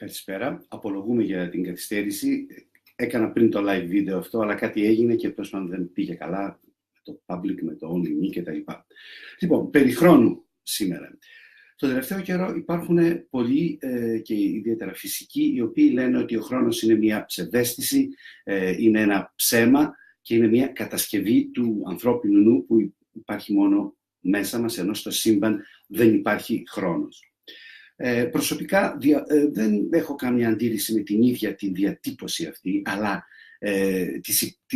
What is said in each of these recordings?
Καλησπέρα. Απολογούμε για την καθυστέρηση. Έκανα πριν το live βίντεο αυτό, αλλά κάτι έγινε και πρόσφατα δεν πήγε καλά με το public, με το only me κτλ. Λοιπόν, περί χρόνου σήμερα. Το τελευταίο καιρό υπάρχουν πολλοί και ιδιαίτερα φυσικοί, οι οποίοι λένε ότι ο χρόνος είναι μια ψευδαίσθηση, είναι ένα ψέμα και είναι μια κατασκευή του ανθρώπινου νου που υπάρχει μόνο μέσα μας, ενώ στο σύμπαν δεν υπάρχει χρόνος. Προσωπικά δεν έχω καμία αντίρρηση με την ίδια την διατύπωση αυτή, αλλά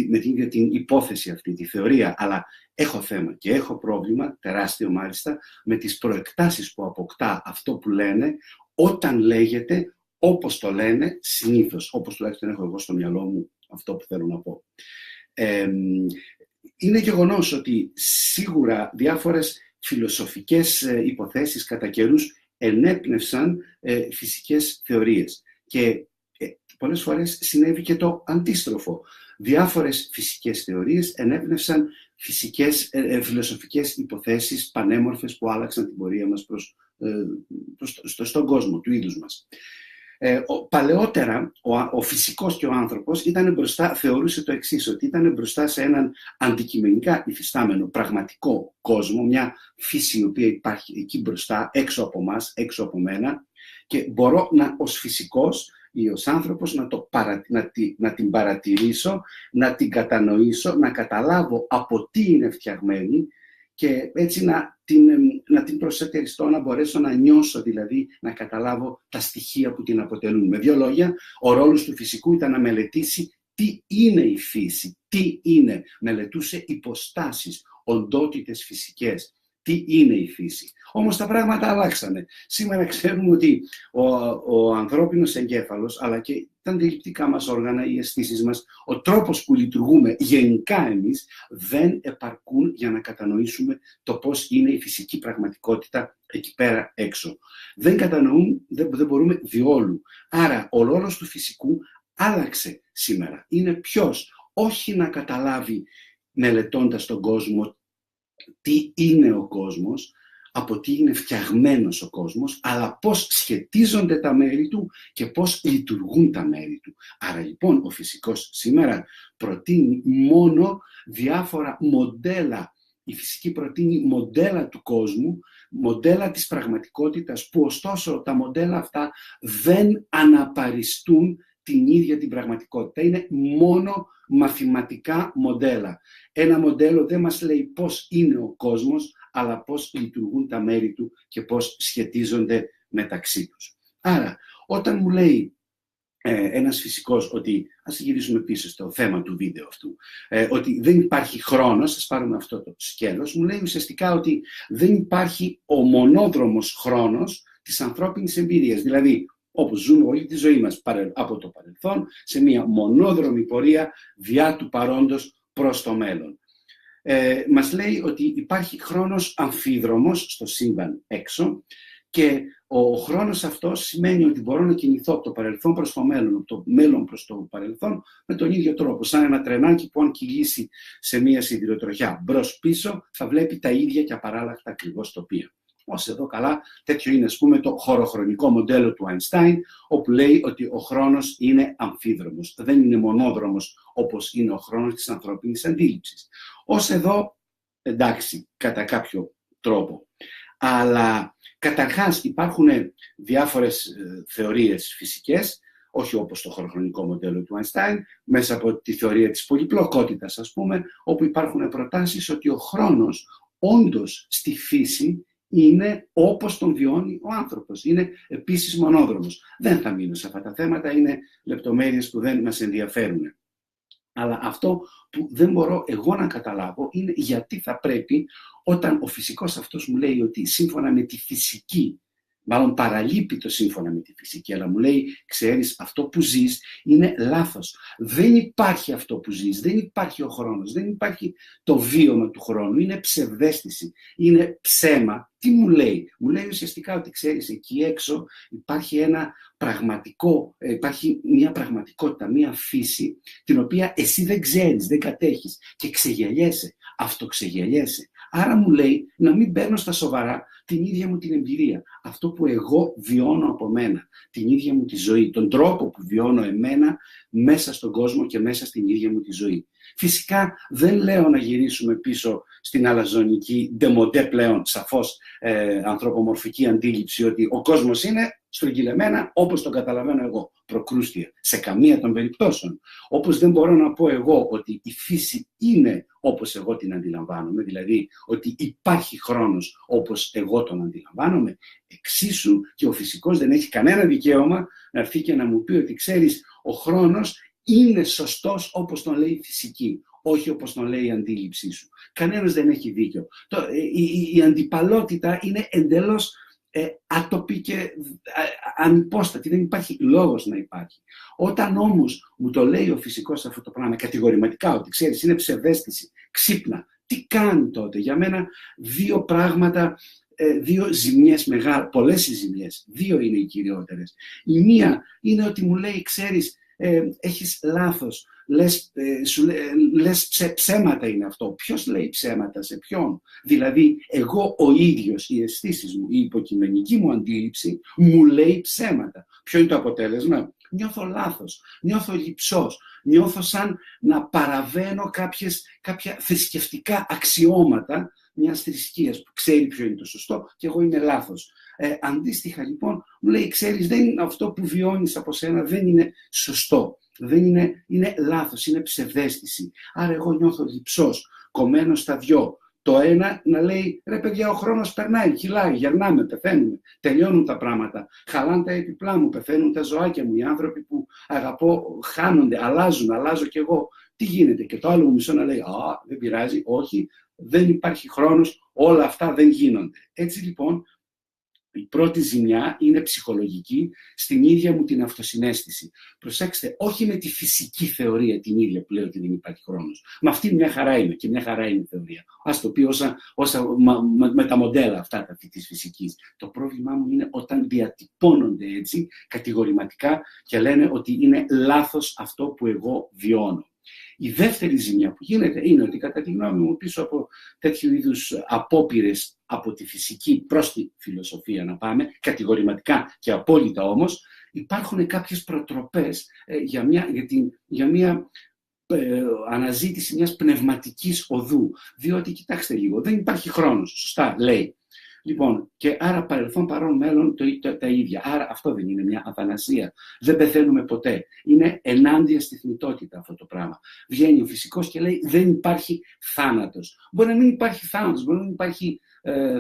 με την ίδια την υπόθεση αυτή, τη θεωρία, αλλά έχω θέμα και έχω πρόβλημα, τεράστιο μάλιστα, με τις προεκτάσεις που αποκτά αυτό που λένε όταν λέγεται όπως το λένε συνήθως, όπως τουλάχιστον έχω εγώ στο μυαλό μου αυτό που θέλω να πω. Είναι γεγονός ότι σίγουρα διάφορες φιλοσοφικές υποθέσεις κατά καιρούς ενέπνευσαν φυσικές θεωρίες και πολλές φορές συνέβη και το αντίστροφο. Διάφορες φυσικές θεωρίες ενέπνευσαν φιλοσοφικές υποθέσεις πανέμορφες που άλλαξαν την πορεία μας στον κόσμο του είδους μας. Παλαιότερα ο φυσικός και ο άνθρωπος ήταν μπροστά, θεωρούσε το εξής, ότι ήταν μπροστά σε έναν αντικειμενικά υφιστάμενο πραγματικό κόσμο, μια φύση η οποία υπάρχει εκεί μπροστά, έξω από μας, έξω από μένα, και μπορώ ως φυσικός ή ως άνθρωπος να την παρατηρήσω, να την κατανοήσω, να καταλάβω από τι είναι φτιαγμένη και έτσι να την προσετεριστώ, να μπορέσω να νιώσω, δηλαδή να καταλάβω τα στοιχεία που την αποτελούν. Με δύο λόγια, ο ρόλος του φυσικού ήταν να μελετήσει τι είναι η φύση, τι είναι. Μελετούσε υποστάσεις, οντότητες φυσικές. Τι είναι η φύση. Όμως τα πράγματα αλλάξανε. Σήμερα ξέρουμε ότι ο ανθρώπινος εγκέφαλος, αλλά και τα αντιληπτικά μας όργανα, οι αισθήσεις μας, ο τρόπος που λειτουργούμε γενικά εμείς, δεν επαρκούν για να κατανοήσουμε το πώς είναι η φυσική πραγματικότητα εκεί πέρα έξω. Δεν κατανοούν, δεν μπορούμε διόλου. Άρα ο ρόλος του φυσικού άλλαξε σήμερα. Είναι ποιος, όχι να καταλάβει μελετώντας τον κόσμο τι είναι ο κόσμος, από τι είναι φτιαγμένος ο κόσμος, αλλά πώς σχετίζονται τα μέρη του και πώς λειτουργούν τα μέρη του. Άρα λοιπόν ο φυσικός σήμερα προτείνει μόνο διάφορα μοντέλα. Η φυσική προτείνει μοντέλα του κόσμου, μοντέλα της πραγματικότητας, που ωστόσο τα μοντέλα αυτά δεν αναπαριστούν την ίδια την πραγματικότητα. Είναι μόνο μαθηματικά μοντέλα. Ένα μοντέλο δεν μας λέει πώς είναι ο κόσμος, αλλά πώς λειτουργούν τα μέρη του και πώς σχετίζονται μεταξύ τους. Άρα, όταν μου λέει ένας φυσικός ότι, ας γυρίσουμε πίσω στο θέμα του βίντεο αυτού, ότι δεν υπάρχει χρόνος, ας πάρουμε αυτό το σκέλος, μου λέει ουσιαστικά ότι δεν υπάρχει ο μονόδρομος χρόνος της ανθρώπινης εμπειρίας. Δηλαδή, όπως ζούμε όλη τη ζωή μας από το παρελθόν, σε μια μονόδρομη πορεία διά του παρόντος προς το μέλλον. Μας λέει ότι υπάρχει χρόνος αμφίδρομος στο σύμπαν έξω και ο χρόνος αυτός σημαίνει ότι μπορώ να κινηθώ από το παρελθόν προς το μέλλον, από το μέλλον προς το παρελθόν με τον ίδιο τρόπο. Σαν ένα τρενάκι που αν κυλήσει σε μια σιδηροτροχιά μπρος-πίσω θα βλέπει τα ίδια και απαράλλαχτα ακριβώς τοπία. Ως εδώ καλά, τέτοιο είναι, ας πούμε, το χωροχρονικό μοντέλο του Einstein, όπου λέει ότι ο χρόνος είναι αμφίδρομος, δεν είναι μονόδρομος όπως είναι ο χρόνος της ανθρώπινης αντίληψης. Ως εδώ, εντάξει, κατά κάποιο τρόπο. Αλλά καταρχάς υπάρχουν διάφορες θεωρίες φυσικές, όχι όπως το χωροχρονικό μοντέλο του Einstein, μέσα από τη θεωρία της πολυπλοκότητας, ας πούμε, όπου υπάρχουν προτάσεις ότι ο χρόνος όντως στη φύση είναι όπως τον βιώνει ο άνθρωπος. Είναι επίσης μονόδρομος. Δεν θα μείνω σε αυτά τα θέματα, είναι λεπτομέρειες που δεν μας ενδιαφέρουν. Αλλά αυτό που δεν μπορώ εγώ να καταλάβω είναι γιατί θα πρέπει, όταν ο φυσικός αυτός μου λέει ότι σύμφωνα με τη φυσική, μάλλον παραλείπει το σύμφωνα με τη φυσική, αλλά μου λέει, ξέρεις, αυτό που ζεις είναι λάθος. Δεν υπάρχει αυτό που ζεις, δεν υπάρχει ο χρόνος, δεν υπάρχει το βίωμα του χρόνου, είναι ψευδαίσθηση, είναι ψέμα. Τι μου λέει? Μου λέει ουσιαστικά ότι, ξέρεις, εκεί έξω υπάρχει υπάρχει μια πραγματικότητα, μια φύση, την οποία εσύ δεν ξέρεις, δεν κατέχεις και ξεγελιέσαι, αυτοξεγελιέσαι. Άρα μου λέει να μην παίρνω στα σοβαρά την ίδια μου την εμπειρία. Αυτό που εγώ βιώνω από μένα, την ίδια μου τη ζωή, τον τρόπο που βιώνω εμένα μέσα στον κόσμο και μέσα στην ίδια μου τη ζωή. Φυσικά δεν λέω να γυρίσουμε πίσω στην αλαζονική, ντεμοντέ πλέον, σαφώς ανθρωπομορφική αντίληψη ότι ο κόσμος είναι στρογγυλεμένα όπως τον καταλαβαίνω εγώ, προκρούστια, σε καμία των περιπτώσεων. Όπως δεν μπορώ να πω εγώ ότι η φύση είναι όπως εγώ την αντιλαμβάνομαι, δηλαδή ότι υπάρχει χρόνος όπως εγώ τον αντιλαμβάνομαι, εξίσου και ο φυσικός δεν έχει κανένα δικαίωμα να έρθει και να μου πει ότι ξέρεις, ο χρόνος είναι σωστός όπως τον λέει η φυσική, όχι όπως τον λέει η αντίληψή σου. Κανένας δεν έχει δίκιο. Η αντιπαλότητα είναι εντελώς άτοπη και ανυπόστατη, δεν υπάρχει λόγος να υπάρχει. Όταν όμως μου το λέει ο φυσικός αυτό το πράγμα κατηγορηματικά, ότι ξέρεις είναι ψευδαίσθηση, ξύπνα, τι κάνει τότε? Για μένα δύο πράγματα, δύο ζημιές μεγάλες, πολλές οι ζημιές, δύο είναι οι κυριότερες. Η μία είναι ότι μου λέει ξέρεις, έχεις λάθος, λες ψέματα είναι αυτό. Ποιος λέει ψέματα, σε ποιον? Δηλαδή εγώ ο ίδιος, οι αισθήσεις μου, η υποκειμενική μου αντίληψη μου λέει ψέματα. Ποιο είναι το αποτέλεσμα? Νιώθω λάθος, νιώθω λειψός, νιώθω σαν να παραβαίνω κάποια θρησκευτικά αξιώματα μιας θρησκείας που ξέρει ποιο είναι το σωστό και εγώ είμαι λάθος. Αντίστοιχα λοιπόν μου λέει ξέρεις, δεν είναι αυτό που βιώνεις από σένα, δεν είναι σωστό, δεν είναι λάθος, είναι ψευδαίσθηση. Άρα εγώ νιώθω λειψός, κομμένος στα δυο. Το ένα να λέει ρε παιδιά ο χρόνος περνάει, κυλάει, γερνάμε, πεθαίνουμε, τελειώνουν τα πράγματα, χαλάνε τα έπιπλά μου, πεθαίνουν τα ζωάκια μου, οι άνθρωποι που αγαπώ χάνονται, αλλάζω κι εγώ. Τι γίνεται? Και το άλλο μου μισό να λέει δεν πειράζει, όχι, δεν υπάρχει χρόνος, όλα αυτά δεν γίνονται. Έτσι λοιπόν η πρώτη ζημιά είναι ψυχολογική στην ίδια μου την αυτοσυναίσθηση. Προσέξτε, όχι με τη φυσική θεωρία την ίδια που λέει ότι δεν υπάρχει χρόνος. Με αυτή μια χαρά είναι και μια χαρά είναι η θεωρία. Ας το πει με τα μοντέλα αυτά της φυσικής. Το πρόβλημά μου είναι όταν διατυπώνονται έτσι κατηγορηματικά και λένε ότι είναι λάθος αυτό που εγώ βιώνω. Η δεύτερη ζημιά που γίνεται είναι ότι κατά τη γνώμη μου πίσω από τέτοιου είδους απόπειρες από τη φυσική προς τη φιλοσοφία να πάμε, κατηγορηματικά και απόλυτα όμως, υπάρχουν κάποιες προτροπές για μια αναζήτηση μιας πνευματικής οδού. Διότι, κοιτάξτε λίγο, δεν υπάρχει χρόνος, σωστά λέει. Λοιπόν, και άρα παρελθόν, παρόν, μέλλον τα ίδια. Άρα αυτό δεν είναι μια αθανασία. Δεν πεθαίνουμε ποτέ. Είναι ενάντια στη θνητότητα αυτό το πράγμα. Βγαίνει ο φυσικός και λέει δεν υπάρχει θάνατος. Μπορεί να μην υπάρχει θάνατος, μπορεί να μην υπάρχει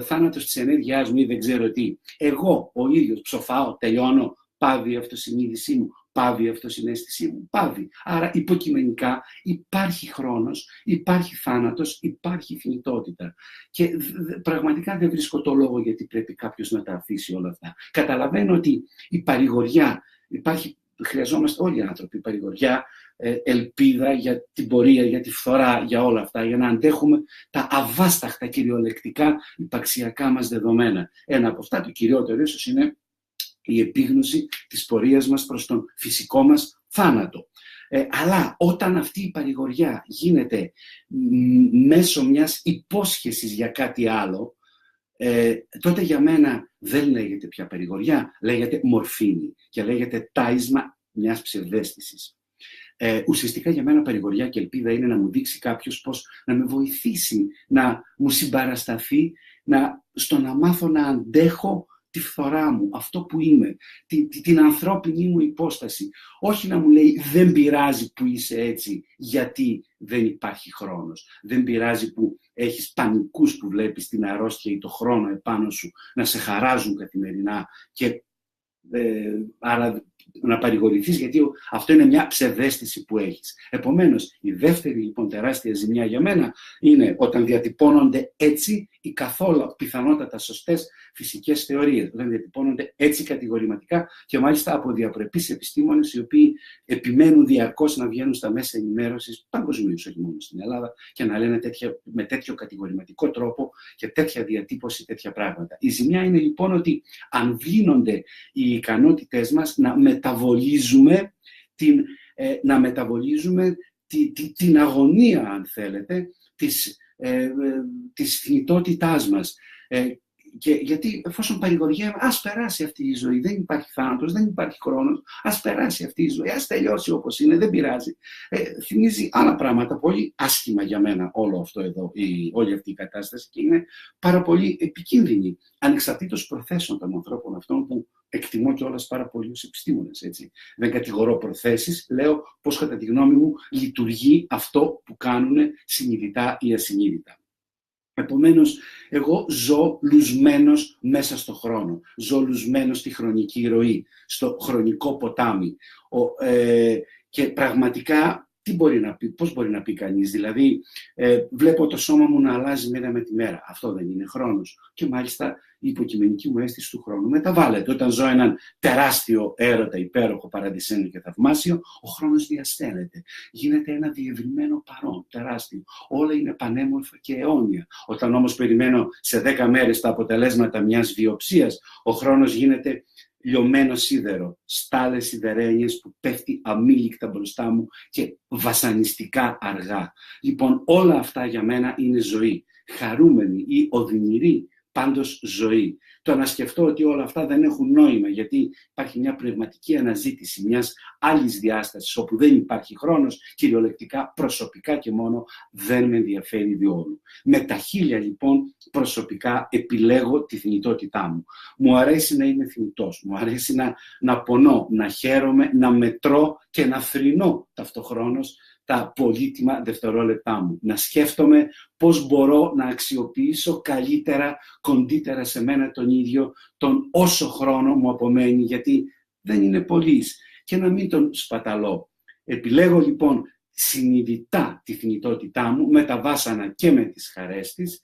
θάνατος της ενέργειάς μου ή δεν ξέρω τι. Εγώ ο ίδιος ψοφάω, τελειώνω, πάβει η αυτοσυνείδησή μου, πάβει η αυτοσυναίσθησή μου, πάβει. Άρα υποκειμενικά υπάρχει χρόνος, υπάρχει θάνατος, υπάρχει θνητότητα. Και πραγματικά δεν βρίσκω το λόγο γιατί πρέπει κάποιος να τα αφήσει όλα αυτά. Καταλαβαίνω ότι η παρηγοριά, χρειαζόμαστε όλοι οι άνθρωποι παρηγοριά, ελπίδα για την πορεία, για τη φθορά, για όλα αυτά, για να αντέχουμε τα αβάσταχτα κυριολεκτικά υπαρξιακά μας δεδομένα. Ένα από αυτά, το κυριότερο ίσως είναι η επίγνωση της πορείας μας προς τον φυσικό μας θάνατο. Αλλά όταν αυτή η παρηγοριά γίνεται μέσω μιας υπόσχεσης για κάτι άλλο, τότε για μένα δεν λέγεται πια παρηγοριά, λέγεται μορφήνη και λέγεται τάισμα μιας ψευδαίσθησης. Ουσιαστικά για μένα παρηγοριά και ελπίδα είναι να μου δείξει κάποιος πώς να με βοηθήσει, να μου συμπαρασταθεί, στο να μάθω να αντέχω τη φθορά μου, αυτό που είμαι, την ανθρώπινη μου υπόσταση. Όχι να μου λέει δεν πειράζει που είσαι έτσι γιατί δεν υπάρχει χρόνος. Δεν πειράζει που έχεις πανικούς που βλέπεις την αρρώστια ή το χρόνο επάνω σου να σε χαράζουν καθημερινά και άρα να παρηγορηθείς γιατί αυτό είναι μια ψευδαίσθηση που έχεις. Επομένως, η δεύτερη λοιπόν τεράστια ζημιά για μένα είναι όταν διατυπώνονται έτσι οι καθόλου πιθανότατα σωστές φυσικές θεωρίες. Όταν διατυπώνονται έτσι κατηγορηματικά και μάλιστα από διαπρεπείς επιστήμονες οι οποίοι επιμένουν διαρκώς να βγαίνουν στα μέσα ενημέρωσης παγκοσμίως, όχι μόνο στην Ελλάδα, και να λένε με τέτοιο κατηγορηματικό τρόπο και τέτοια διατύπωση, τέτοια πράγματα. Η ζημιά είναι λοιπόν ότι αν βλύνονται οι ικανότητές μας να μεταβολίζουμε την αγωνία, αν θέλετε, της θνητότητάς μας. Και γιατί εφόσον παρηγοριέμαι, ας περάσει αυτή η ζωή, δεν υπάρχει θάνατος, δεν υπάρχει χρόνος, ας περάσει αυτή η ζωή, ας τελειώσει όπως είναι, δεν πειράζει. Θυμίζει άλλα πράγματα, πολύ άσχημα για μένα όλο αυτό εδώ, όλη αυτή η κατάσταση, και είναι πάρα πολύ επικίνδυνη, ανεξαρτήτως προθέσεων των ανθρώπων αυτών, που εκτιμώ κιόλας πάρα πολύ ως επιστήμονες. Έτσι. Δεν κατηγορώ προθέσεις, λέω πώς κατά τη γνώμη μου λειτουργεί αυτό που κάνουν συνειδητά ή ασυνείδητα. Επομένως, εγώ ζω λουσμένος μέσα στο χρόνο. Ζω λουσμένος στη χρονική ροή, στο χρονικό ποτάμι. Και πραγματικά, πώς μπορεί να πει κανείς, δηλαδή, βλέπω το σώμα μου να αλλάζει μέρα με τη μέρα. Αυτό δεν είναι χρόνος. Και μάλιστα η υποκειμενική μου αίσθηση του χρόνου μεταβάλλεται. Όταν ζω έναν τεράστιο έρωτα, υπέροχο, παραδεισένιο και θαυμάσιο, ο χρόνος διαστέλλεται. Γίνεται ένα διευρυμένο παρόν, τεράστιο. Όλα είναι πανέμορφα και αιώνια. Όταν όμως περιμένω σε 10 μέρες τα αποτελέσματα μιας βιοψίας, ο χρόνος γίνεται λιωμένο σίδερο, στάλες σιδερένιες που πέφτει αμήλικτα μπροστά μου και βασανιστικά αργά. Λοιπόν, όλα αυτά για μένα είναι ζωή. Χαρούμενη ή οδυνηρή, πάντως ζωή. Το να σκεφτώ ότι όλα αυτά δεν έχουν νόημα, γιατί υπάρχει μια πνευματική αναζήτηση μιας άλλης διάστασης, όπου δεν υπάρχει χρόνος, κυριολεκτικά, προσωπικά και μόνο, δεν με ενδιαφέρει διόλου. Με τα χίλια λοιπόν προσωπικά επιλέγω τη θνητότητά μου. Μου αρέσει να είμαι θνητός, μου αρέσει να πονώ, να χαίρομαι, να μετρώ και να θρηνώ ταυτοχρόνως τα πολύτιμα δευτερόλεπτά μου. Να σκέφτομαι πώς μπορώ να αξιοποιήσω καλύτερα, κοντύτερα σε μένα τον ίδιο, τον όσο χρόνο μου απομένει, γιατί δεν είναι πολύς, και να μην τον σπαταλώ. Επιλέγω λοιπόν συνειδητά τη θνητότητά μου, με τα βάσανα και με τις χαρές της.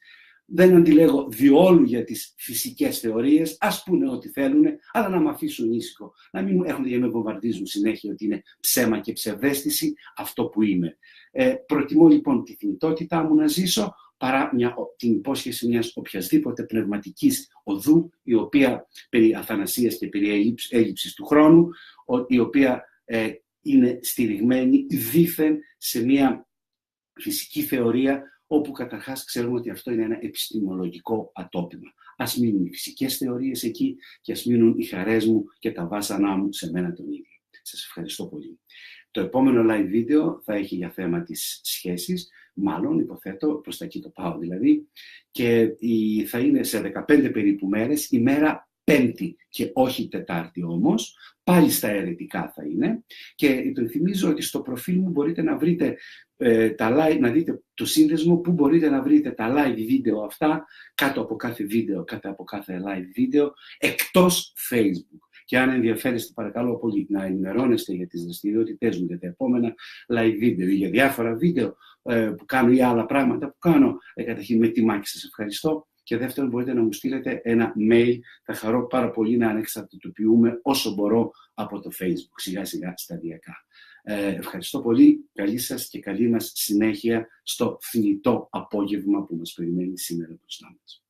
Δεν αντιλέγω διόλου για τις φυσικές θεωρίες, ας πούνε ό,τι θέλουν, αλλά να με αφήσουν ήσυχο. Να μην έρχονται για να με βομβαρδίζουν συνέχεια ότι είναι ψέμα και ψευδαίσθηση αυτό που είμαι. Προτιμώ λοιπόν τη θνητότητά μου να ζήσω, παρά την υπόσχεση μιας οποιασδήποτε πνευματικής οδού, η οποία περί αθανασίας και περί έλλειψης του χρόνου, η οποία είναι στηριγμένη δήθεν σε μια φυσική θεωρία, όπου καταρχάς ξέρουμε ότι αυτό είναι ένα επιστημολογικό ατόπιμα. Ας μείνουν οι φυσικές θεωρίες εκεί και ας μείνουν οι χαρές μου και τα βάσανά μου σε μένα τον ίδιο. Σας ευχαριστώ πολύ. Το επόμενο live βίντεο θα έχει για θέμα τις σχέσεις, μάλλον υποθέτω, προς τα εκεί το πάω δηλαδή, και θα είναι σε 15 περίπου μέρες, η μέρα Πέμπτη και όχι Τετάρτη όμως, πάλι στα αιρετικά θα είναι, και υπενθυμίζω ότι στο προφίλ μου μπορείτε να βρείτε να δείτε το σύνδεσμο που μπορείτε να βρείτε τα live βίντεο αυτά κάτω από κάθε βίντεο, κάτω από κάθε live βίντεο, εκτός Facebook. Και αν ενδιαφέρεστε, παρακαλώ πολύ να ενημερώνεστε για τις δραστηριότητες μου, για τα επόμενα live βίντεο ή για διάφορα βίντεο που κάνω ή άλλα πράγματα που κάνω. Καταρχήν με τιμάκι σας ευχαριστώ. Και δεύτερον, μπορείτε να μου στείλετε ένα mail. Θα χαρώ πάρα πολύ να ανεξαρτητοποιούμε όσο μπορώ από το Facebook, σιγά σιγά σταδιακά. Ευχαριστώ πολύ. Καλή σας και καλή μας συνέχεια στο θνητό απόγευμα που μας περιμένει σήμερα μπροστά μας.